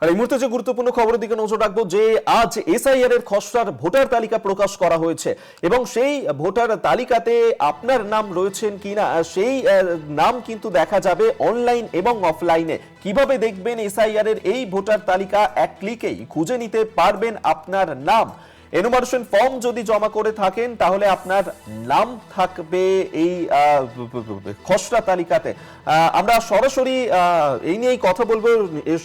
আর এই মুহূর্তে যে গুরুত্বপূর্ণ খবরের দিকে নজর রাখবো যে আজ এসআইআর এর খসড়ার ভোটার তালিকা প্রকাশ করা হয়েছে এবং সেই ভোটার তালিকাতে আপনার নাম রয়েছেন কিনা সেই নাম কিন্তু দেখা যাবে অনলাইন এবং অফলাইনে। কিভাবে দেখবেন এসআইআর এর এই ভোটার তালিকা? এক ক্লিকেই খুঁজে নিতে পারবেন আপনার নাম। এনুমারেশন ফর্ম যদি জমা করে থাকেন তাহলে আপনার নাম থাকবে এই খসড়া তালিকাতে। আমরা সরাসরি এই নিয়েই কথা বলবো।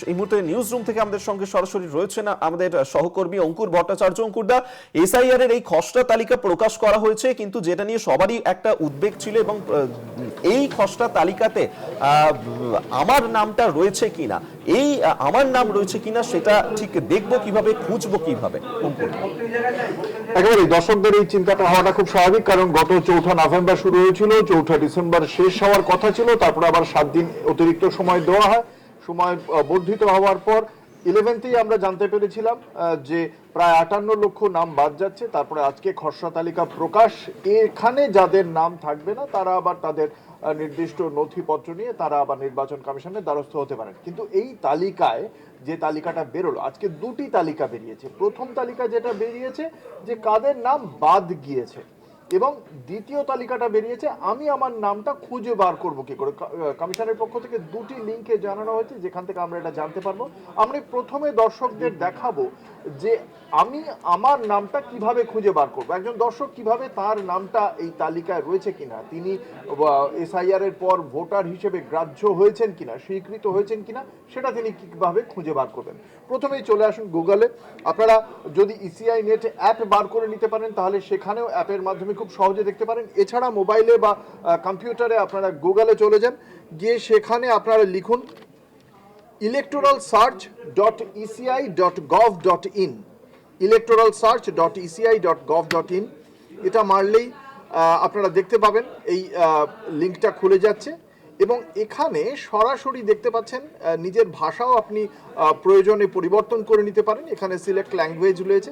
এই মুহূর্তে নিউজ রুম থেকে আমাদের সঙ্গে সরাসরি রয়েছেন আমাদের সহকর্মী অঙ্কুর ভট্টাচার্য। অঙ্কুরদা, এসআইআর এর এই খসড়া তালিকা প্রকাশ করা হয়েছে, কিন্তু যেটা নিয়ে সবারই একটা উদ্বেগ ছিল এবং এই খসড়া তালিকাতে আমার নামটা রয়েছে কিনা, এই আমার নাম রয়েছে কিনা সেটা ঠিক দেখবো কিভাবে, খুঁজবো কিভাবে? অঙ্কুর, একেবারে দর্শকদের এই চিন্তাটা হওয়াটা খুব স্বাভাবিক, কারণ গত 4 নভেম্বর শুরু হয়েছিল, 4 ডিসেম্বর শেষ হওয়ার কথা ছিল, তারপরে আবার 7 দিন অতিরিক্ত সময় দেওয়া হয়। সময় বর্ধিত হওয়ার পর 11তেই আমরা জানতে পেরেছিলাম যে প্রায় 58 লক্ষ নাম বাদ যাচ্ছে। তারপরে আজকে খসড়া তালিকা প্রকাশ। এখানে যাদের নাম থাকবে না তারা আবার তাদের নির্দিষ্ট নথিপত্র নিয়ে তারা আবার নির্বাচন কমিশনের দ্বারস্থ হতে পারেন। কিন্তু এই তালিকায় যে তালিকাটা বেরোলো, আজকে 2টি তালিকা বেরিয়েছে। প্রথম তালিকা যেটা বেরিয়েছে যে কাদের নাম বাদ গিয়েছে, এবং দ্বিতীয় তালিকাটা বেরিয়েছে আমি আমার নামটা খুঁজে বার করব কি করে। কমিশনের পক্ষ থেকে 2টি লিঙ্কে জানানো হয়েছে যেখান থেকে আমরা এটা জানতে পারবো। আমরা প্রথমে দর্শকদের দেখাবো যে আমি আমার নামটা কিভাবে খুঁজে বার করব। একজন দর্শক কিভাবে তার নামটা এই তালিকায় রয়েছে কিনা, তিনি এসআইআর এর পর ভোটার হিসেবে গ্রাহ্য হয়েছেন কিনা, স্বীকৃত হয়েছেন কিনা, সেটা তিনি কিভাবে খুঁজে বার করবেন। প্রথমেই চলে আসুন গুগলে। আপনারা যদি ইসিআই নেট অ্যাপ বার করে নিতে পারেন তাহলে সেখানেও অ্যাপের মাধ্যমে খুব সহজে দেখতে পারেন। এছাড়া মোবাইলে বা কম্পিউটারে আপনারা গুগলে চলে যান, গিয়ে সেখানে আপনারা লিখুন electoralsearch.eci.gov.in, electoralsearch.eci.gov.in। এটা মারলেই আপনারা দেখতে পাবেন এই লিঙ্কটা খুলে যাচ্ছে, এবং এখানে সরাসরি দেখতে পাচ্ছেন নিজের ভাষাও আপনি প্রয়োজনে পরিবর্তন করে নিতে পারেন। এখানে সিলেক্ট ল্যাঙ্গুয়েজ রয়েছে।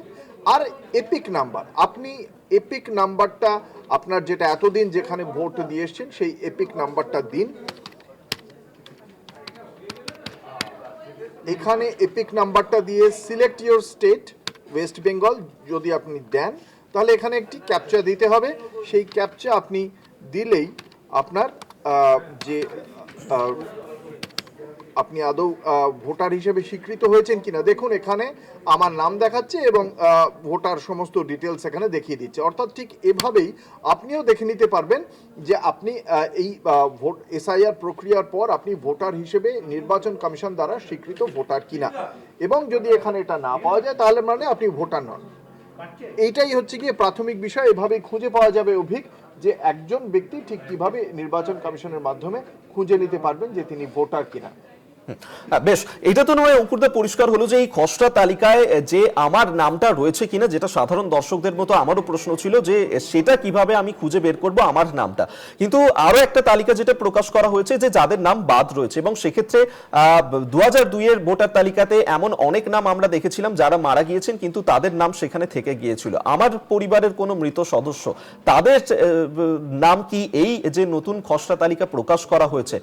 আর এপিক নাম্বার, আপনি এপিক নাম্বারটা আপনার যেটা এতদিন যেখানে ভোট দিয়ে এসছেন সেই এপিক নাম্বারটা দিন। এখানে এপিক নাম্বারটা দিয়ে select your state, West Bengal যদি আপনি দেন তাহলে এখানে একটি ক্যাপচা দিতে হবে। সেই ক্যাপচা আপনি দিলেই আপনার যে আপনি আদৌ ভোটার হিসেবে স্বীকৃত হয়েছেন কিনা, দেখুন এখানে আমার নাম দেখাচ্ছে এবং ভোটার সমস্ত ডিটেলস এখানে দেখিয়ে দিচ্ছে। অর্থাৎ ঠিক এভাবেই আপনিও দেখে নিতে পারবেন যে আপনি এই ভোট এসআইআর প্রক্রিয়ার পর আপনি ভোটার হিসেবে নির্বাচন কমিশন দ্বারা স্বীকৃত ভোটার কিনা, এবং যদি এখানে এটা না পাওয়া যায় তাহলে মানে আপনি ভোটার নন। এইটাই হচ্ছে গিয়ে প্রাথমিক বিষয়। এভাবেই খুঁজে পাওয়া যাবে অভিক যে একজন ব্যক্তি ঠিক কিভাবে নির্বাচন কমিশনের মাধ্যমে খুঁজে নিতে পারবেন যে তিনি ভোটার কিনা। বেশ, এটা তো নয় অঙ্কুরদা, পরিষ্কার হলো যে এই খসড়া তালিকায় যে আমার নামটা রয়েছে কিনা, যেটা সাধারণ দর্শকদের মতো আমারও প্রশ্ন ছিল যে সেটা কিভাবে আমি খুঁজে বের করব আমার নামটা। কিন্তু আরো একটা তালিকা যেটা প্রকাশ করা হয়েছে যে যাদের নাম বাদ রয়েছে, এবং সেক্ষেত্রে 2002 এর ভোটার তালিকাতে এমন অনেক নাম আমরা দেখেছিলাম যারা মারা গিয়েছেন কিন্তু তাদের নাম সেখানে থেকে গিয়েছিল। আমার পরিবারের কোনো মৃত সদস্য, তাদের নাম কি এই যে নতুন খসড়া তালিকা প্রকাশ করা হয়েছে